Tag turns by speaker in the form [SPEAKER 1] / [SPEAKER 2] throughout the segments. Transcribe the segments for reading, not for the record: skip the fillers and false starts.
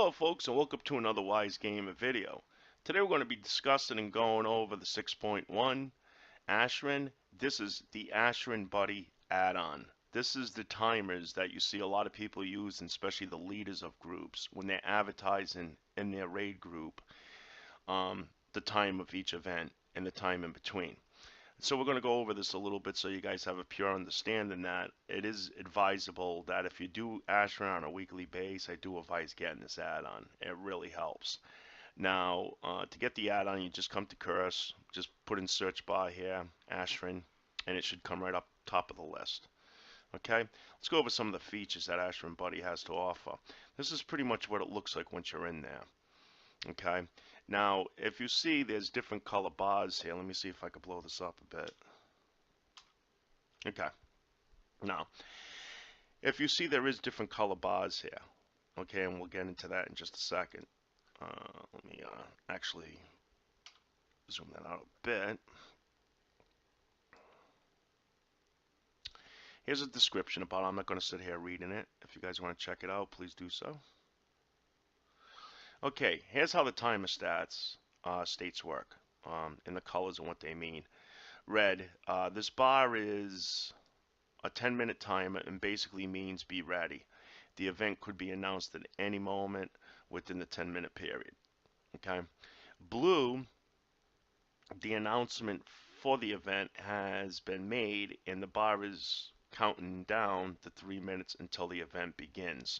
[SPEAKER 1] Hello folks and welcome to another Wise Gamer video. Today we're going to be discussing and going over the 6.1 Ashran. This is the Ashran Buddy add-on. This is the timers that you see a lot of people use, and especially the leaders of groups, when they're advertising in their raid group the time of each event and the time in between. So we're going to go over this a little bit so you guys have a pure understanding that it is advisable that if you do Ashran on a weekly base, I do advise getting this add-on. It really helps. Now, to get the add-on, you just come to Curse, just put in search bar here, Ashran, and it should come right up top of the list. Okay, let's go over some of the features that Ashran Buddy has to offer. This is pretty much what it looks like once you're in there. Okay, now if you see there's different color bars here, let me see if I can blow this up a bit. Okay, now if you see there is different color bars here, okay, and we'll get into that in just a second. Let me actually zoom that out a bit. Here's a description about it. I'm not going to sit here reading it. If you guys want to check it out, please do so. Okay, here's how the timer states work, and the colors and what they mean. Red, this bar is a 10-minute timer and basically means be ready. The event could be announced at any moment within the 10-minute period. Okay. Blue, the announcement for the event has been made and the bar is counting down the 3 minutes until the event begins.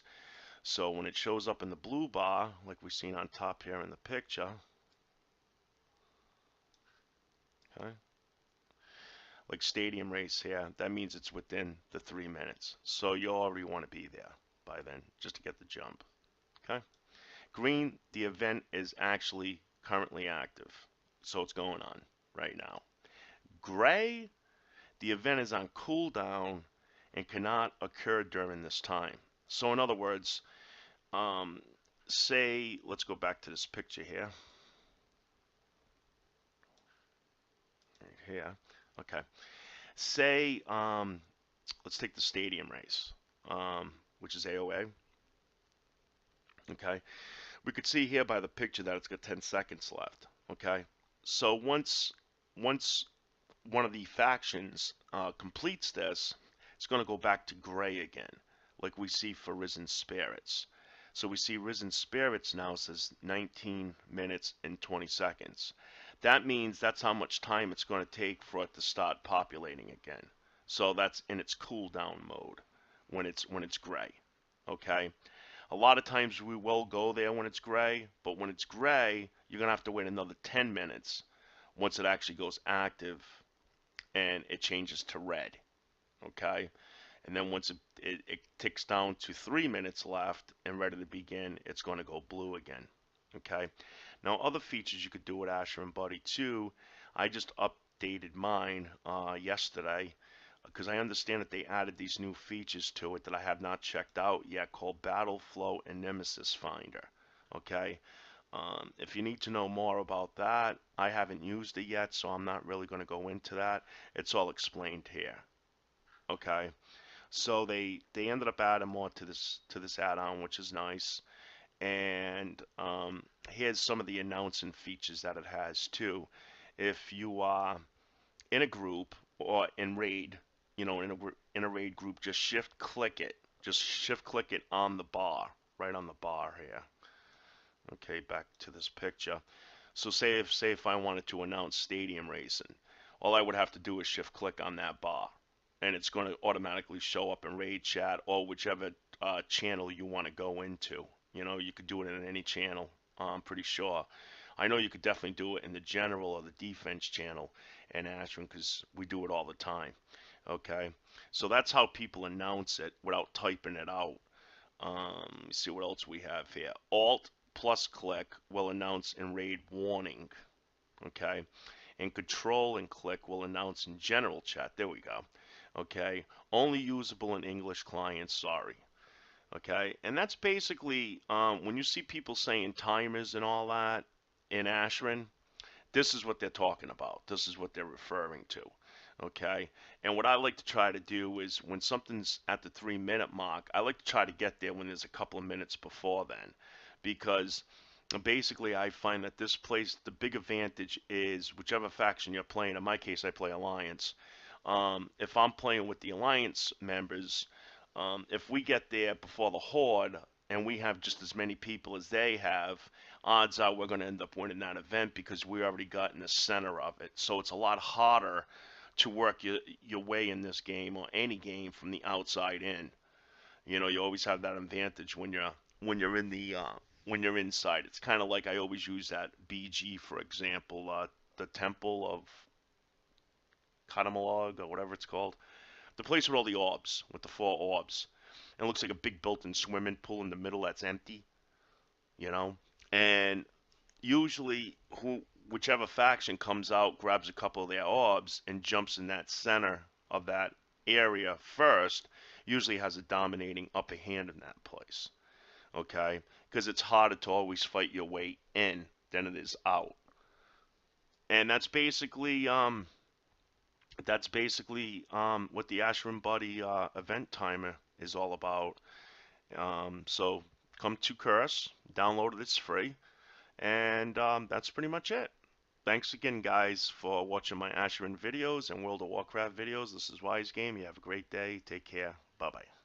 [SPEAKER 1] So when it shows up in the blue bar, like we've seen on top here in the picture, okay, like stadium race here, that means it's within the 3 minutes. So you already want to be there by then, just to get the jump. Okay. Green, the event is actually currently active, so it's going on right now. Gray, the event is on cooldown and cannot occur during this time. So in other words, say, let's go back to this picture here. Right here. Okay. Say, let's take the stadium race, which is AOA. Okay. We could see here by the picture that it's got 10 seconds left. Okay. So once one of the factions completes this, it's going to go back to gray again, like we see for Risen Spirits. So we see Risen Spirits now says 19 minutes and 20 seconds. That means that's how much time it's going to take for it to start populating again. So that's in its cooldown mode when it's gray. Okay. A lot of times we will go there when it's gray, but when it's gray, you're going to have to wait another 10 minutes once it actually goes active and it changes to red. Okay. And then once it ticks down to 3 minutes left and ready to begin, it's going to go blue again. Okay. Now other features you could do with Ashran Buddy too. I just updated mine yesterday because I understand that they added these new features to it that I have not checked out yet, called Battle Flow and Nemesis Finder. Okay. If you need to know more about that, I haven't used it yet, so I'm not really going to go into that. It's all explained here. Okay. So they ended up adding more to this add-on, which is nice. And here's some of the announcing features that it has too. If you are in a group or in raid, in a raid group, just shift click it. Just shift click it on the bar, right on the bar here. Okay, back to this picture. So say if I wanted to announce stadium racing, all I would have to do is shift click on that bar, and it's going to automatically show up in raid chat or whichever channel you want to go into. You could do it in any channel, I'm pretty sure. I know you could definitely do it in the general or the defense channel in Ashran because we do it all the time. Okay, so that's how people announce it without typing it out. Let me see what else we have here. Alt plus click will announce in raid warning. Okay, and control and click will announce in general chat. There we go. Okay, only usable in English clients. Sorry. Okay, and that's basically when you see people saying timers and all that in Ashran, this is what they're talking about. This is what they're referring to. Okay, and what I like to try to do is when something's at the 3 minute mark, I like to try to get there when there's a couple of minutes before then, because basically I find that this place, the big advantage is whichever faction you're playing. In my case, I play Alliance. If I'm playing with the Alliance members, if we get there before the Horde and we have just as many people as they have, odds are we're going to end up winning that event because we already got in the center of it. So it's a lot harder to work your way in this game or any game from the outside in. You know, you always have that advantage when you're in the when you're inside. It's kind of like I always use that BG for example, the Temple of Katamalog or whatever it's called. The place with all the orbs, with the four orbs. And it looks like a big built-in swimming pool in the middle that's empty, you know? And usually whichever faction comes out, grabs a couple of their orbs and jumps in that center of that area first, usually has a dominating upper hand in that place. Okay? Because it's harder to always fight your way in than it is out. And that's basically what the Ashran Buddy event timer is all about. So come to Curse, download it, it's free, and that's pretty much it. Thanks again, guys, for watching my Ashran videos and World of Warcraft videos. This is Wise Game. You have a great day. Take care. Bye bye.